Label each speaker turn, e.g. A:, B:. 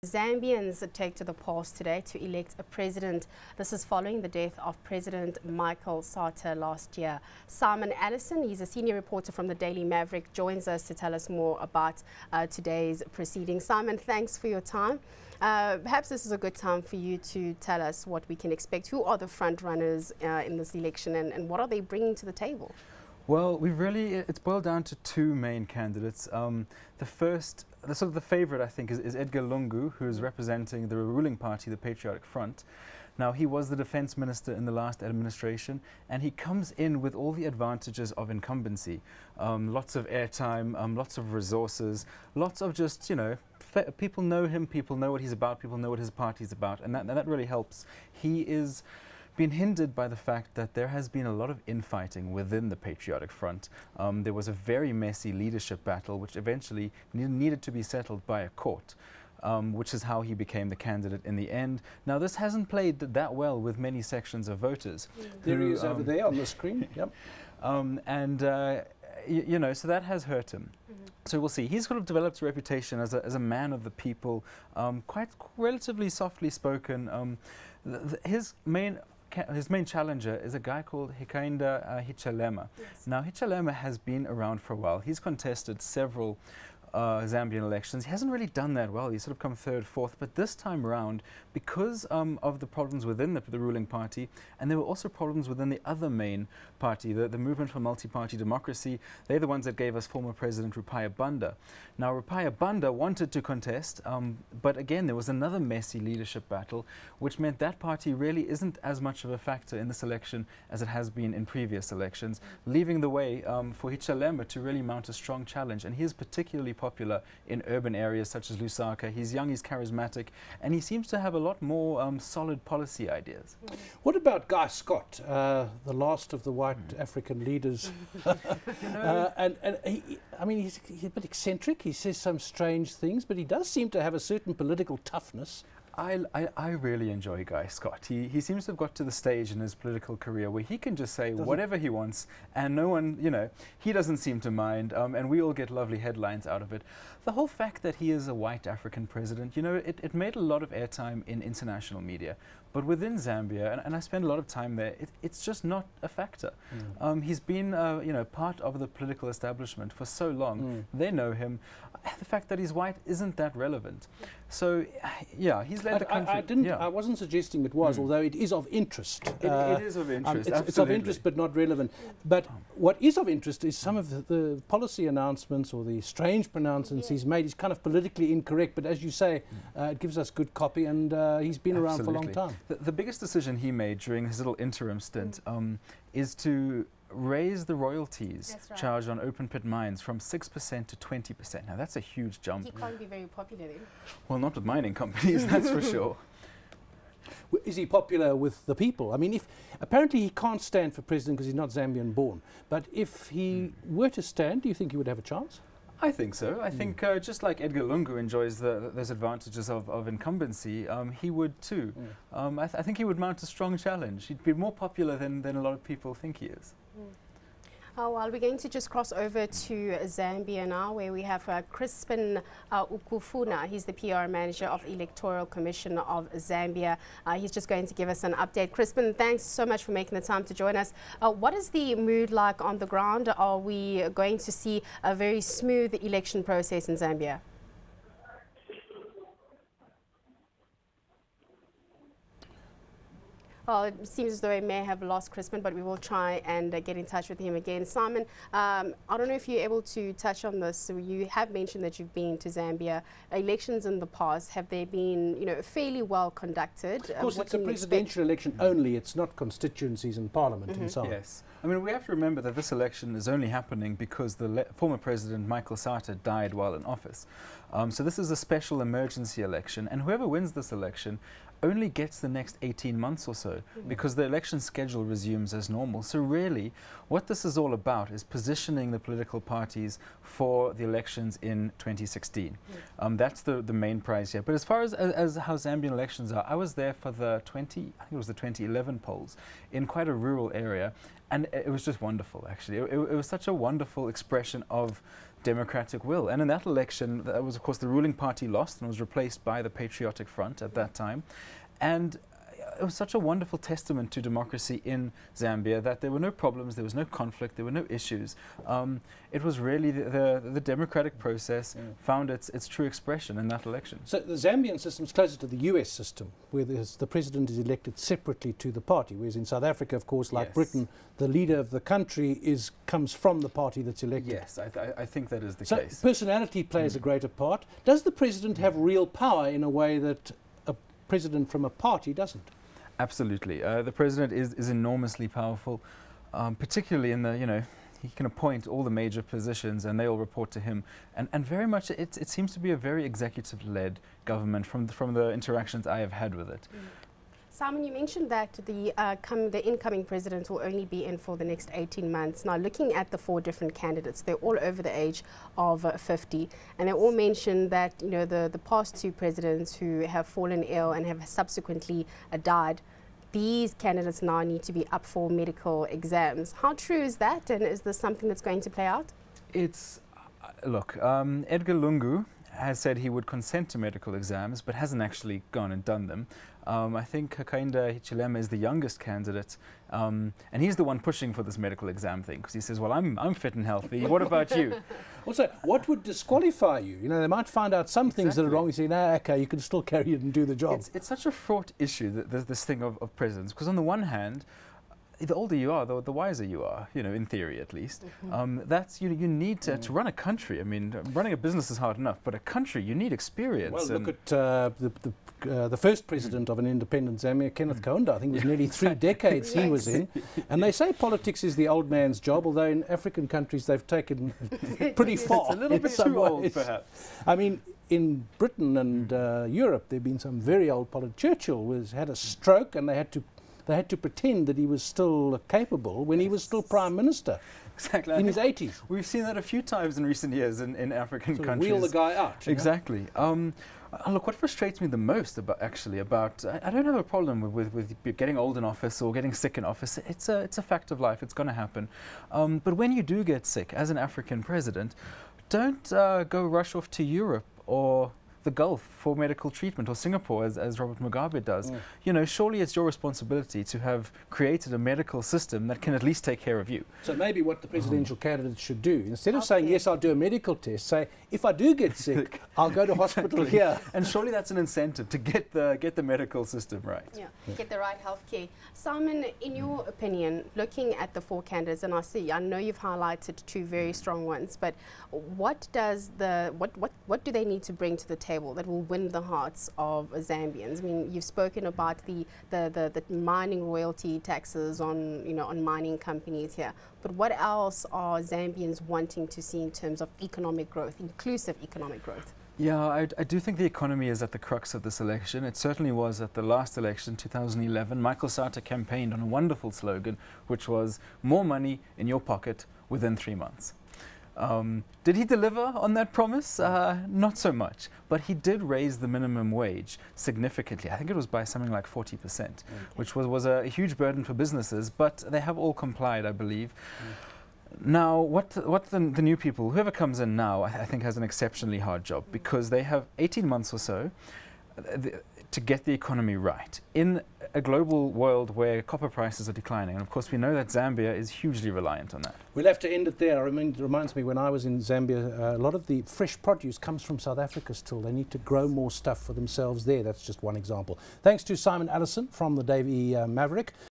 A: Zambians take to the polls today to elect a president. This is following the death of President Michael Sata last year. Simon Allison, he's a senior reporter from the Daily Maverick, joins us to tell us more about today's proceedings. Simon, thanks for your time. Perhaps this is a good time for you to tell us what we can expect. Who are the front runners in this election, and what are they bringing to the table?
B: Well, it's boiled down to two main candidates. The favorite, I think, is Edgar Lungu, who's representing the ruling party, the Patriotic Front. Now, he was the defense minister in the last administration, and he comes in with all the advantages of incumbency. Lots of airtime, lots of resources, lots of just, people know him, people know what he's about, people know what his party's about, and that really helps. He is been hindered by the fact that there has been a lot of infighting within the Patriotic Front. There was a very messy leadership battle which eventually needed to be settled by a court, which is how he became the candidate in the end. Now, this hasn't played that well with many sections of voters.
C: There he is over there on the screen. Yep.
B: So that has hurt him. So we'll see. He's sort of developed a reputation as a man of the people, quite relatively softly spoken. His main challenger is a guy called Hakainde Hichilema. Yes. Now, Hichilema has been around for a while. He's contested several Zambian elections. He hasn't really done that well. He's sort of come third, fourth. But this time around, because of the problems within the ruling party, and there were also problems within the other main party, the Movement for Multi-Party Democracy, they're the ones that gave us former President Rupaya Banda. Now, Rupaya Banda wanted to contest, but again, there was another messy leadership battle, which meant that party really isn't as much of a factor in this election as it has been in previous elections, leaving the way for Hichilema to really mount a strong challenge. And he is particularly popular in urban areas such as Lusaka. He's young, he's charismatic, and he seems to have a lot more solid policy ideas.
C: What about Guy Scott, the last of the white African leaders? He's a bit eccentric. He says some strange things, but he does seem to have a certain political toughness.
B: I really enjoy Guy Scott. He seems to have got to the stage in his political career where he can just say whatever he wants, and no one, he doesn't seem to mind, and we all get lovely headlines out of it. The whole fact that he is a white African president, it made a lot of airtime in international media. But within Zambia, and I spend a lot of time there, it's just not a factor. He's been, part of the political establishment for so long. They know him. The fact that he's white isn't that relevant. So, yeah, he's led the country.
C: I wasn't suggesting it was, although it is of interest.
B: It is of interest.
C: It's of interest, but not relevant. But what is of interest is some of the policy announcements or the strange pronouncements he's made. He's kind of politically incorrect, but as you say, it gives us good copy, and he's been around for a long time.
B: The biggest decision he made during his little interim stint is to raise the royalties charged on open pit mines from 6% to 20%. Now, that's a huge jump.
A: He can't be very popular then.
B: Well, not with mining companies, that's for sure.
C: Is he popular with the people? I mean, apparently he can't stand for president because he's not Zambian born. But if he were to stand, do you think he would have a chance?
B: I think so. I think just like Edgar Lungu enjoys those advantages of incumbency, he would too. I think he would mount a strong challenge. He'd be more popular than a lot of people think he is.
A: Well, we're going to just cross over to Zambia now, where we have Crispin Ukufuna. He's the PR manager of the Electoral Commission of Zambia. He's just going to give us an update. Crispin, thanks so much for making the time to join us. What is the mood like on the ground? Are we going to see a very smooth election process in Zambia? Well, it seems as though we may have lost Crispin, but we will try and get in touch with him again. Simon, I don't know if you're able to touch on this. So you have mentioned that you've been to Zambia. Elections in the past, have they been, fairly well conducted?
C: Of course, it's a presidential election only. It's not constituencies and parliament and so on.
B: Yes. I mean, we have to remember that this election is only happening because the former President Michael Sata died while in office. So this is a special emergency election, and whoever wins this election only gets the next 18 months or so, because the election schedule resumes as normal. So really, what this is all about is positioning the political parties for the elections in 2016. That's the main prize here. But as far as how Zambian elections are, I was there for I think it was the 2011 polls in quite a rural area, and it was just wonderful, actually. It was such a wonderful expression of democratic will. And in that election, that was, of course, the ruling party lost and was replaced by the Patriotic Front at that time. And it was such a wonderful testament to democracy in Zambia that there were no problems, there was no conflict, there were no issues. It was really the democratic process found its true expression in that election.
C: So the Zambian system is closer to the US system, where the president is elected separately to the party, whereas in South Africa, of course, like Britain, the leader of the country comes from the party that's elected.
B: Yes, I think that is the
C: so
B: case.
C: Personality plays a greater part. Does the president have real power in a way that a president from a party doesn't?
B: Absolutely. The president is enormously powerful, particularly in the, he can appoint all the major positions and they all report to him. And very much it seems to be a very executive-led government from the interactions I have had with it.
A: Simon, you mentioned that the incoming president will only be in for the next 18 months. Now, looking at the 4 different candidates, they're all over the age of 50, and they all mentioned that the past 2 presidents who have fallen ill and have subsequently died, these candidates now need to be up for medical exams. How true is that, and is this something that's going to play out?
B: It's look, Edgar Lungu has said he would consent to medical exams, but hasn't actually gone and done them. I think Hakainde Hichilema is the youngest candidate, and he's the one pushing for this medical exam thing, because he says, well, I'm fit and healthy. What about you?
C: Also, what would disqualify you? They might find out some things that are wrong. You say, no, okay, you can still carry it and do the job.
B: It's such a fraught issue, this thing of presidents, because on the one hand, the older you are, the wiser you are, in theory at least. That's you need to run a country. I mean, running a business is hard enough, but a country, you need experience.
C: Well, look at the first president of an independent Zambia, Kenneth Kaunda. I think it was nearly 3 decades he was in. And they say politics is the old man's job, although in African countries they've taken pretty far.
B: It's a little bit too old, perhaps.
C: I mean, in Britain and Europe, there have been some very old politicians. Churchill had a stroke, and they had to pretend that he was still capable when he was still Prime Minister.
B: Exactly.
C: In his 80s.
B: We've seen that a few times in recent years in African countries.
C: Wheel the guy out.
B: Exactly. Look, what frustrates me the most about I don't have a problem with getting old in office or getting sick in office. It's a fact of life. It's going to happen. But when you do get sick as an African president, don't go rush off to Europe or the Gulf for medical treatment, or Singapore, as Robert Mugabe does. Surely it's your responsibility to have created a medical system that can at least take care of you.
C: So maybe what the presidential candidate should do, instead of saying, yes, I'll do a medical test, say, if I do get sick, I'll go to hospital here.
B: And surely that's an incentive to get the medical system right.
A: Yeah, get the right health care. Simon, in your opinion, looking at the 4 candidates, and I know you've highlighted 2 very strong ones, but what do they need to bring to the table that will win the hearts of Zambians? I mean, you've spoken about the mining royalty taxes on mining companies here, but what else are Zambians wanting to see in terms of economic growth, inclusive economic growth?
B: Yeah, I do think the economy is at the crux of this election. It certainly was at the last election, 2011. Michael Sata campaigned on a wonderful slogan, which was more money in your pocket within 3 months. Did he deliver on that promise? Not so much, but he did raise the minimum wage significantly. I think it was by something like 40%, which was a huge burden for businesses, but they have all complied, I believe. Now, what the new people, whoever comes in now, I think has an exceptionally hard job, because they have 18 months or so to get the economy right in a global world where copper prices are declining. And of course, we know that Zambia is hugely reliant on that. We'll
C: have to end it there. I mean, it reminds me, when I was in Zambia, a lot of the fresh produce comes from South Africa still. They need to grow more stuff for themselves there. That's just one example. Thanks to Simon Allison from the Daily Maverick.